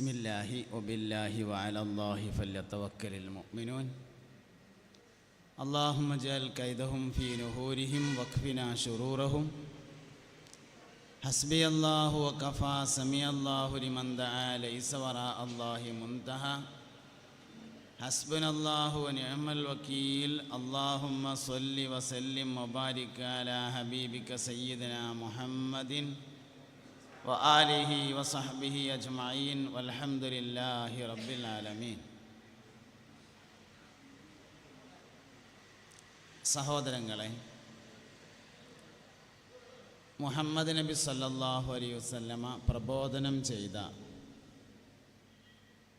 بسم الله وبالله وعلى الله فليتوكل المؤمنون اللهم اجعل كيدهم في نحورهم واكفنا شرورهم حسبي الله وكفى سمع الله لمن دعا ليس وراء الله منتهى حسبنا الله ونعم الوكيل اللهم صل وسلم وبارك على حبيبك سيدنا محمد وآله وصحبه أجمعين والحمد لله رب العالمين. സഹോദരങ്ങളെ, മുഹമ്മദ് നബി സല്ലല്ലാഹു അലൈഹി വസല്ലമ പ്രബോധനം ചെയ്ത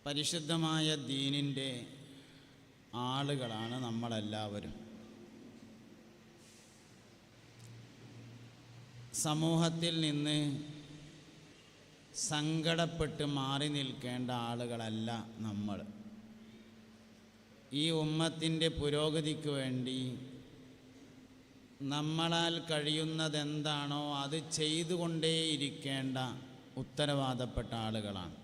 പരിശുദ്ധമായ ദീനിൻ്റെ ആളുകളാണ് നമ്മളെല്ലാവരും. സമൂഹത്തിൽ നിന്ന് സങ്കടപ്പെട്ട് മാറി നിൽക്കേണ്ട ആളുകളല്ല നമ്മൾ. ഈ ഉമ്മത്തിൻ്റെ പുരോഗതിക്ക് വേണ്ടി നമ്മളാൽ കഴിയുന്നതെന്താണോ അത് ചെയ്തുകൊണ്ടേയിരിക്കേണ്ട ഉത്തരവാദപ്പെട്ട ആളുകളാണ്.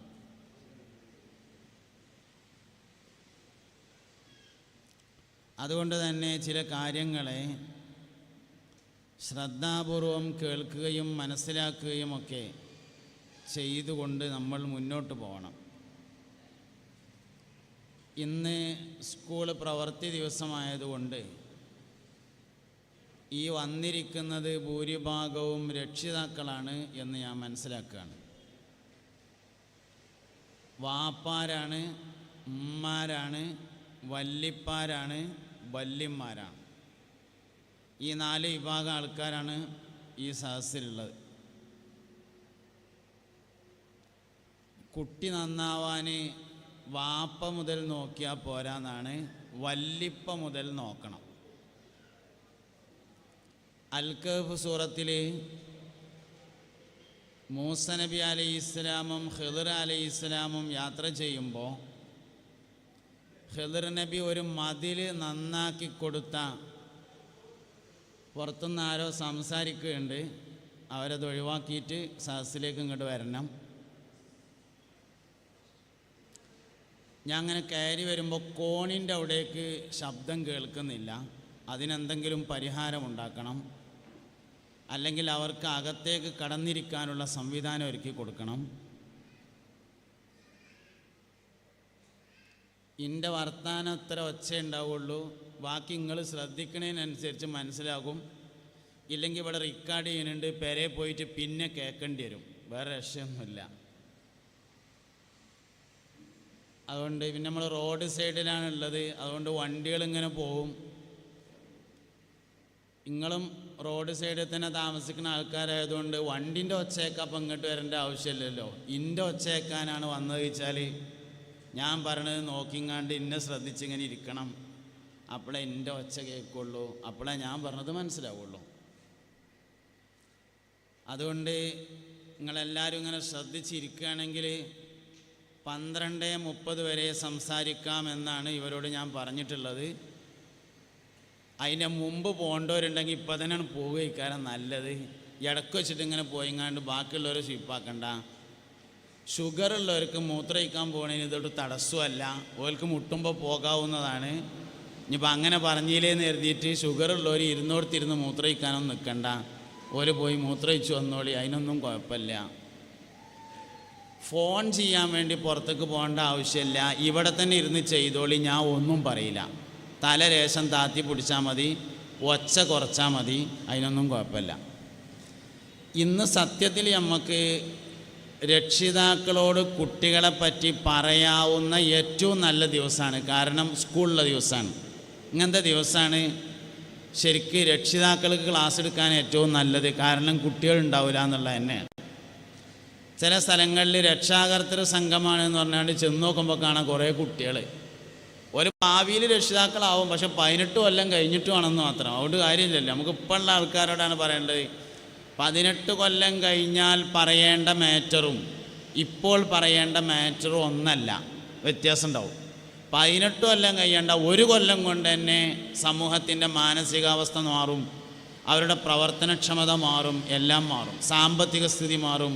അതുകൊണ്ട് തന്നെ ചില കാര്യങ്ങളെ ശ്രദ്ധാപൂർവം കേൾക്കുകയും മനസ്സിലാക്കുകയുമൊക്കെ ചെയ്തുകൊണ്ട് നമ്മൾ മുന്നോട്ട് പോകണം. ഇന്ന് സ്കൂൾ പ്രവൃത്തി ദിവസമായതുകൊണ്ട് ഈ വന്നിരിക്കുന്നത് ഭൂരിഭാഗവും രക്ഷിതാക്കളാണ് എന്ന് ഞാൻ മനസ്സിലാക്കുകയാണ്. വാപ്പാരാണ്, ഉമ്മാരാണ്, വല്ലിപ്പാരാണ്, വല്യന്മാരാണ്. ഈ 4 വിഭാഗം ആൾക്കാരാണ് ഈ സദസ്സിലുള്ളത്. കുട്ടി നന്നാവാൻ വാപ്പ മുതൽ നോക്കിയാൽ പോരാന്നാണ്, വല്ലിപ്പ മുതൽ നോക്കണം. അൽ-കഹ്ഫ് സൂറത്തിൽ മൂസ നബി അലൈഹിസ്സലാമും ഖിദ്ർ അലൈഹിസ്സലാമും യാത്ര ചെയ്യുമ്പോൾ ഖിദ്ർ നബി ഒരു മതിൽ നന്നാക്കി കൊടുത്ത പുറത്തുനിന്ന് ആരോ സംസാരിക്കുകയുണ്ട്. അവരത് ഒഴിവാക്കിയിട്ട് സദസ്സിലേക്ക് ഇങ്ങോട്ട് വരണം. ഞാൻ അങ്ങനെ കയറി വരുമ്പോൾ കോണിൻ്റെ അവിടേക്ക് ശബ്ദം കേൾക്കുന്നില്ല. അതിനെന്തെങ്കിലും പരിഹാരമുണ്ടാക്കണം. അല്ലെങ്കിൽ അവർക്ക് അകത്തേക്ക് കടന്നിരിക്കാനുള്ള സംവിധാനം ഒരുക്കി കൊടുക്കണം. എൻ്റെ വർത്താനം അത്ര ഒച്ച ഉണ്ടാവുള്ളൂ. ബാക്കി നിങ്ങൾ ശ്രദ്ധിക്കണതിനനുസരിച്ച് മനസ്സിലാകും. ഇല്ലെങ്കിൽ ഇവിടെ റെക്കോർഡ് ചെയ്യുന്നുണ്ട്, പെരേ പോയിട്ട് പിന്നെ കേൾക്കേണ്ടി വരും. വേറെ രക്ഷയൊന്നുമില്ല. അതുകൊണ്ട് പിന്നെ നമ്മൾ റോഡ് സൈഡിലാണുള്ളത്. അതുകൊണ്ട് വണ്ടികളിങ്ങനെ പോവും. നിങ്ങളും റോഡ് സൈഡിൽ തന്നെ താമസിക്കുന്ന ആൾക്കാരായതുകൊണ്ട് വണ്ടിൻ്റെ ഒച്ചയൊക്കെ അപ്പം ഇങ്ങോട്ട് വരേണ്ട ആവശ്യമില്ലല്ലോ. ഇൻ്റെ ഒച്ചയേക്കാനാണ് വന്നത് വെച്ചാൽ ഞാൻ പറയണത് നോക്കിങ്ങാണ്ട് ഇന്നെ ശ്രദ്ധിച്ചിങ്ങനെ ഇരിക്കണം. അപ്പോഴേ എൻ്റെ ഒച്ച കേൾക്കുള്ളൂ, അപ്പോഴേ ഞാൻ പറഞ്ഞത് മനസ്സിലാവുള്ളൂ. അതുകൊണ്ട് നിങ്ങളെല്ലാവരും ഇങ്ങനെ ശ്രദ്ധിച്ചിരിക്കുകയാണെങ്കിൽ 12:30 വരെ സംസാരിക്കാമെന്നാണ് ഇവരോട് ഞാൻ പറഞ്ഞിട്ടുള്ളത്. അതിൻ്റെ മുമ്പ് പോകേണ്ടവരുണ്ടെങ്കിൽ ഇപ്പം തന്നെയാണ് പോവുകയിക്കാരം നല്ലത്. ഇടയ്ക്ക് വെച്ചിട്ട് ഇങ്ങനെ പോയിങ്ങാണ്ട് ബാക്കിയുള്ളവരെ സ്വീപ്പാക്കണ്ട. ഷുഗറുള്ളവർക്ക് മൂത്രയിക്കാൻ പോകണതിന് ഇതൊട്ട് തടസ്സമല്ല. ഓർക്ക് മുട്ടുമ്പോൾ പോകാവുന്നതാണ്. ഇനിയിപ്പോൾ അങ്ങനെ പറഞ്ഞില്ലേന്ന് കരുതിയിട്ട് ഷുഗറുള്ളവർ ഇരുന്നോടത്തിരുന്ന് മൂത്രയിക്കാനൊന്നും നിൽക്കണ്ട. ഓര് പോയി മൂത്രയിച്ച് വന്നോളി, അതിനൊന്നും കുഴപ്പമില്ല. ഫോൺ ചെയ്യാൻ വേണ്ടി പുറത്തേക്ക് പോകേണ്ട ആവശ്യമില്ല. ഇവിടെ തന്നെ ഇരുന്ന് ചെയ്തോളി, ഞാൻ ഒന്നും പറയില്ല. തല രേശം താത്തി പിടിച്ചാൽ മതി, ഒച്ച കുറച്ചാൽ മതി, അതിനൊന്നും കുഴപ്പമില്ല. ഇന്ന് സത്യത്തിൽ നമുക്ക് രക്ഷിതാക്കളോട് കുട്ടികളെ പറ്റി പറയാവുന്ന ഏറ്റവും നല്ല ദിവസമാണ്. കാരണം സ്കൂളിലെ ദിവസമാണ്. ഇങ്ങനത്തെ ദിവസമാണ് ശരിക്ക് രക്ഷിതാക്കൾക്ക് ക്ലാസ് എടുക്കാൻ ഏറ്റവും നല്ലത്. കാരണം കുട്ടികളുണ്ടാവില്ല എന്നുള്ളത് തന്നെയാണ്. ചില സ്ഥലങ്ങളിൽ രക്ഷാകർത്തൃ സംഘമാണെന്ന് പറഞ്ഞാൽ ചെന്ന് നോക്കുമ്പോൾ കാണാൻ കുറേ കുട്ടികൾ. ഒരു ഭാവിയിൽ രക്ഷിതാക്കളാവും, പക്ഷെ 18 കൊല്ലം കഴിഞ്ഞിട്ടുമാണെന്ന് മാത്രം. അതുകൊണ്ട് കാര്യമില്ലല്ലോ. നമുക്ക് ഇപ്പോൾ ഉള്ള ആൾക്കാരോടാണ് പറയേണ്ടത്. 18 കൊല്ലം കഴിഞ്ഞാൽ പറയേണ്ട മാറ്ററും ഇപ്പോൾ പറയേണ്ട മാറ്ററും ഒന്നല്ല, വ്യത്യാസം ഉണ്ടാവും. 18 കൊല്ലം കഴിയേണ്ട 1 കൊല്ലം കൊണ്ട് തന്നെ സമൂഹത്തിൻ്റെ മാനസികാവസ്ഥ മാറും, അവരുടെ പ്രവർത്തനക്ഷമത മാറും, എല്ലാം മാറും, സാമ്പത്തിക സ്ഥിതി മാറും,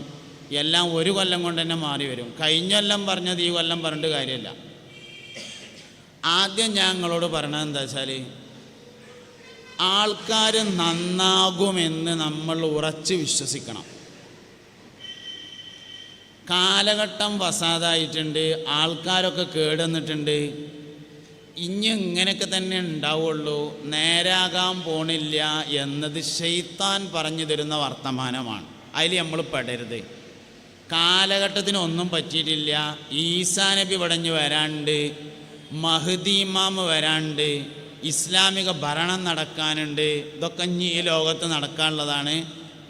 എല്ലാം ഒരു കൊല്ലം കൊണ്ട് തന്നെ മാറി വരും. കഴിഞ്ഞ കൊല്ലം പറഞ്ഞത് ഈ കൊല്ലം പറഞ്ഞിട്ട് കാര്യമില്ല. ആദ്യം ഞാൻ നിങ്ങളോട് പറയണത് എന്താ വെച്ചാൽ, ആൾക്കാർ നന്നാകുമെന്ന് നമ്മൾ ഉറച്ച് വിശ്വസിക്കണം. കാലഘട്ടം വസാതായിട്ടുണ്ട്, ആൾക്കാരൊക്കെ കേടുവന്നിട്ടുണ്ട്, ഇനി ഇങ്ങനെയൊക്കെ തന്നെ ഉണ്ടാവുള്ളൂ, നേരാകാൻ പോണില്ല എന്നത് ശൈത്താൻ പറഞ്ഞു തരുന്ന വർത്തമാനമാണ്. അതിൽ നമ്മൾ പെടരുത്. കാലഘട്ടത്തിന് ഒന്നും പറ്റിയിട്ടില്ല. ഈസാ നബി പടഞ്ഞ് വരാണ്ട്, മഹ്ദി ഇമാം വരാണ്ട്, ഇസ്ലാമിക ഭരണം നടക്കാനുണ്ട്. ഇതൊക്കെ ഇനി ഈ ലോകത്ത് നടക്കാനുള്ളതാണ്.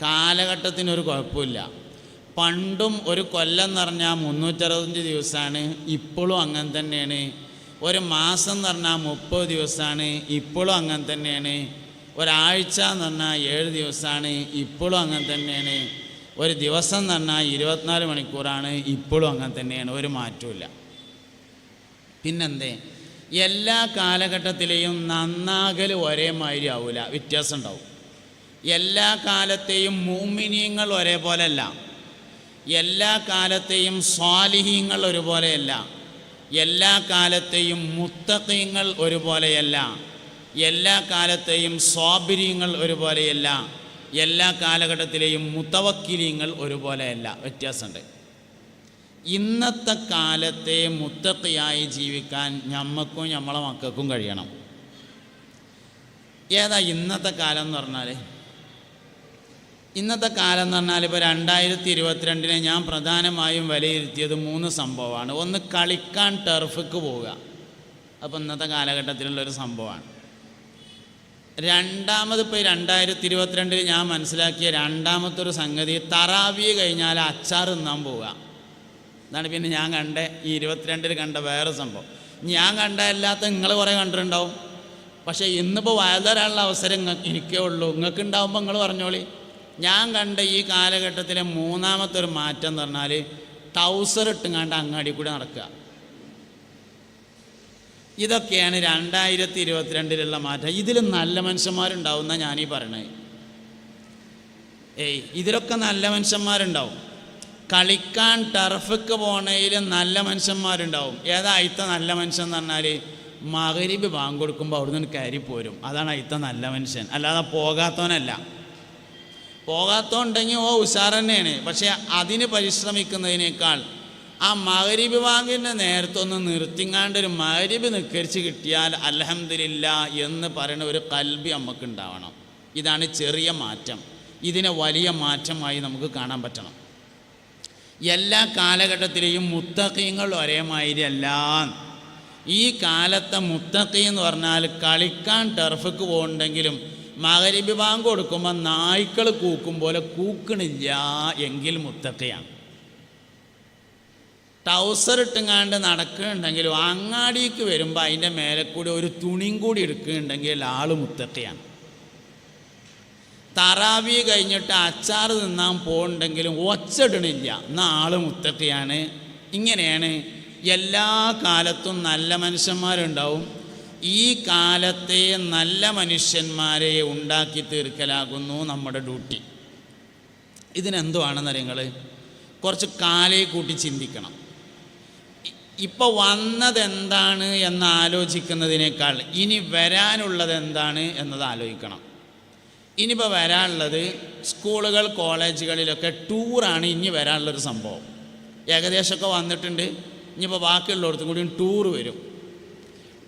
കാലഘട്ടത്തിനൊരു കുഴപ്പമില്ല. പണ്ടും ഒരു കൊല്ലം എന്ന് പറഞ്ഞാൽ 365 ദിവസമാണ്, ഇപ്പോഴും അങ്ങനെ തന്നെയാണ്. ഒരു മാസം എന്ന് പറഞ്ഞാൽ 30 ദിവസമാണ്, ഇപ്പോഴും അങ്ങനെ തന്നെയാണ്. ഒരാഴ്ച എന്ന് പറഞ്ഞാൽ 7 ദിവസമാണ്, ഇപ്പോഴും അങ്ങനെ തന്നെയാണ്. ഒരു ദിവസം എന്ന് പറഞ്ഞാൽ 24 മണിക്കൂറാണ്, ഇപ്പോഴും അങ്ങനെ തന്നെയാണ്. ഒരു മാറ്റമില്ല. പിന്നെന്തേ, എല്ലാ കാലഘട്ടത്തിലെയും നന്നാകൽ ഒരേമാതിരി ആവില്ല, വ്യത്യാസം ഉണ്ടാവും. എല്ലാ കാലത്തെയും മുഅ്മിനീങ്ങൾ ഒരേപോലെ അല്ല, എല്ലാ കാലത്തെയും സ്വാലിഹീങ്ങൾ ഒരുപോലെയല്ല, എല്ലാ കാലത്തെയും മുത്തഖീങ്ങൾ ഒരുപോലെയല്ല, എല്ലാ കാലത്തെയും സ്വാബിരീങ്ങൾ ഒരുപോലെയല്ല, എല്ലാ കാലഘട്ടത്തിലെയും മുതവക്കിലീങ്ങൾ ഒരുപോലെയല്ല, വ്യത്യാസമുണ്ട്. ഇന്നത്തെ കാലത്തെ മുത്തഖിയായി ജീവിക്കാൻ ഞമ്മക്കും നമ്മളെ മക്കൾക്കും കഴിയണം. ഏതാ ഇന്നത്തെ കാലം എന്ന് പറഞ്ഞാൽ? ഇന്നത്തെ കാലം എന്ന് പറഞ്ഞാൽ ഇപ്പോൾ 2022 ഞാൻ പ്രധാനമായും വിലയിരുത്തിയത് 3 സംഭവമാണ്. ഒന്ന്, കളിക്കാൻ ടർഫിക്ക് പോവുക. അപ്പോൾ ഇന്നത്തെ കാലഘട്ടത്തിലുള്ളൊരു സംഭവമാണ്. രണ്ടാമത്, ഇപ്പോൾ 2022 ഞാൻ മനസ്സിലാക്കിയ രണ്ടാമത്തെ ഒരു സംഗതി, തറാവി കഴിഞ്ഞാൽ അച്ചാർ തിന്നാൻ പോവുക. അതാണ് പിന്നെ ഞാൻ കണ്ട ഈ 22 കണ്ട വേറെ സംഭവം. ഞാൻ കണ്ട അല്ലാത്ത നിങ്ങൾ കുറേ കണ്ടിട്ടുണ്ടാവും. പക്ഷേ ഇന്നിപ്പോൾ വയലുതരാനുള്ള അവസരം എനിക്കേ ഉള്ളൂ. നിങ്ങൾക്ക് ഉണ്ടാവുമ്പോൾ നിങ്ങൾ പറഞ്ഞോളി. ഞാൻ കണ്ട ഈ കാലഘട്ടത്തിലെ മൂന്നാമത്തെ ഒരു മാറ്റം എന്ന് പറഞ്ഞാൽ, ടൗസർ ഇട്ടുങ്ങാണ്ട് അങ്ങാടി കൂടി നടക്കുക. ഇതൊക്കെയാണ് 2022 മാറ്റം. ഇതിൽ നല്ല മനുഷ്യന്മാരുണ്ടാവുന്ന ഞാനീ പറയണത്. ഇതിലൊക്കെ നല്ല മനുഷ്യന്മാരുണ്ടാവും. കളിക്കാൻ ടർഫിക്ക് പോണതിൽ നല്ല മനുഷ്യന്മാരുണ്ടാവും. ഏതാ അയിത്ത നല്ല മനുഷ്യൻ എന്ന് പറഞ്ഞാൽ, മഗ്‌രിബ് ബാങ്ക് കൊടുക്കുമ്പോൾ അവിടുന്ന് കയറി പോരും. അതാണ് അയിത്ത നല്ല മനുഷ്യൻ. അല്ലാതെ പോകാത്തവനല്ല. പോകാത്തതുണ്ടെങ്കിൽ ഉഷാർ തന്നെയാണ്. പക്ഷേ അതിന് പരിശ്രമിക്കുന്നതിനേക്കാൾ ആ മഗ്‌രിബ് ബാങ്കിൻ്റെ നേരത്തൊന്ന് നിർത്തിങ്ങാണ്ട് ഒരു മഗ്‌രിബ് നിസ്കരിച്ച് കിട്ടിയാൽ അൽഹംദുലില്ലാ എന്ന് പറയുന്ന ഒരു കൽബി നമുക്ക് ഉണ്ടാവണം. ഇതാണ് ചെറിയ മാറ്റം. ഇതിനെ വലിയ മാറ്റമായി നമുക്ക് കാണാൻ പറ്റണം. എല്ലാ കാലഘട്ടത്തിലെയും മുത്തഖീങ്ങൾ ഒരേമാതിരി അല്ല. ഈ കാലത്തെ മുത്തഖി എന്ന് പറഞ്ഞാൽ കളിക്കാൻ ടർഫിക്ക് പോകുന്നുണ്ടെങ്കിലും മഗ്‌രിബ് ബാങ്ക് കൊടുക്കുമ്പോൾ നായ്ക്കൾ കൂക്കും പോലെ കൂക്കണില്ല എങ്കിൽ മുത്തഖിയാണ്. ടൗസർ ഇട്ടുങ്ങാണ്ട് നടക്കുന്നുണ്ടെങ്കിലും അങ്ങാടിക്ക് വരുമ്പോൾ അതിൻ്റെ മേലെ കൂടി ഒരു തുണിയും കൂടി എടുക്കുന്നുണ്ടെങ്കിൽ ആൾ മുത്തഖിയാണ്. തറാവി കഴിഞ്ഞിട്ട് അച്ചാർ തിന്നാൻ പോകുന്നുണ്ടെങ്കിലും ഒച്ചയിടണില്ല, എന്നാൽ ആൾ മുത്തഖിയാണ്. ഇങ്ങനെയാണ് എല്ലാ കാലത്തും നല്ല മനുഷ്യന്മാരുണ്ടാവും. ഈ കാലത്തെ നല്ല മനുഷ്യന്മാരെ ഉണ്ടാക്കി തീർക്കലാകുന്നു നമ്മുടെ ഡ്യൂട്ടി. ഇതിനെന്തുവാണെന്ന് നിങ്ങൾ കുറച്ച് കാലേ കൂട്ടി ചിന്തിക്കണം. ഇപ്പോൾ വന്നതെന്താണ് എന്ന് ആലോചിക്കുന്നതിനേക്കാൾ ഇനി വരാനുള്ളത് എന്താണ് എന്നത് ആലോചിക്കണം. ഇനിയിപ്പോൾ വരാനുള്ളത് സ്കൂളുകൾ കോളേജുകളിലൊക്കെ ടൂറാണ് ഇനി വരാനുള്ളൊരു സംഭവം. ഏകദേശമൊക്കെ വന്നിട്ടുണ്ട്. ഇനിയിപ്പോൾ ബാക്കിയുള്ളിടത്തും കൂടിയും ടൂറ് വരും.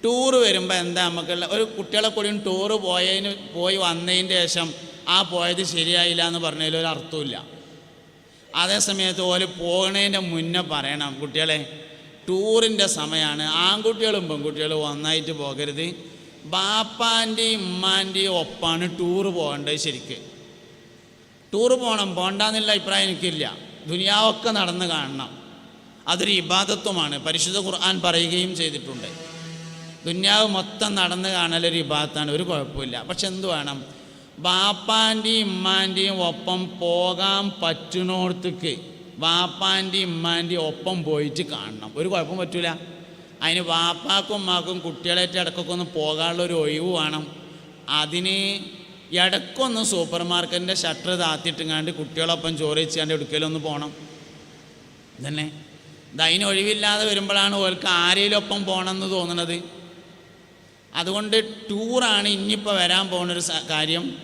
ടൂറ് വരുമ്പോൾ എന്താ നമുക്കുള്ള ഒരു കുട്ടികളെ കൂടിയും ടൂറ് പോയി വന്നതിൻ്റെ ശേഷം ആ പോയത് ശരിയായില്ല എന്ന് പറഞ്ഞതിൽ ഒരു അർത്ഥമില്ല. അതേസമയത്ത് ഓല് പോകണതിൻ്റെ മുന്നേ പറയണം, കുട്ടികളെ ടൂറിൻ്റെ സമയമാണ്, ആൺകുട്ടികളും പെൺകുട്ടികളും ഒന്നായിട്ട് പോകരുത്, ബാപ്പാൻ്റെയും ഉമ്മാൻ്റെയും ഒപ്പാണ് ടൂറ് പോകേണ്ടത്. ശരിക്ക് ടൂറ് പോകണം, പോകണ്ടെന്നുള്ള അഭിപ്രായം എനിക്കില്ല. ദുനിയാവൊക്കെ നടന്ന് കാണണം. അതൊരു ഇബാദത്വമാണ്. പരിശുദ്ധ ഖുർആൻ പറയുകയും ചെയ്തിട്ടുണ്ട്. ദുനിയാവ് മൊത്തം നടന്ന് കാണലൊരു ഇബാദത്താണ്, ഒരു കുഴപ്പമില്ല. പക്ഷെ എന്ത് വേണം, ബാപ്പാൻ്റെയും ഉമ്മാൻ്റെയും ഒപ്പം പോകാൻ പറ്റുന്നിടത്തേക്ക് ബാപ്പാൻ്റെയും ഉമ്മാൻ്റെയും ഒപ്പം പോയിട്ട് കാണണം. ഒരു കുഴപ്പം പറ്റില്ല. അതിന് ബാപ്പാക്കും ഉമ്മാക്കും കുട്ടികളായിട്ട് ഇടയ്ക്കൊക്കെ ഒന്ന് പോകാനുള്ളൊരു ഒഴിവ് വേണം. അതിന് ഇടയ്ക്കൊന്ന് സൂപ്പർ മാർക്കറ്റിൻ്റെ ഷട്ടർ താത്തിയിട്ടുങ്ങാണ്ട് കുട്ടികളൊപ്പം ചോറ് വെച്ചാണ്ട് എടുക്കലൊന്ന് പോകണം. ഇതന്നെ അതിന് ഒഴിവില്ലാതെ വരുമ്പോഴാണ് ഓർക്ക് ആരെയിലൊപ്പം പോകണമെന്ന് തോന്നുന്നത്. അതുകൊണ്ട് ടൂറാണ് ഇനിയിപ്പോൾ വരാൻ പോകുന്നൊരു കാര്യം.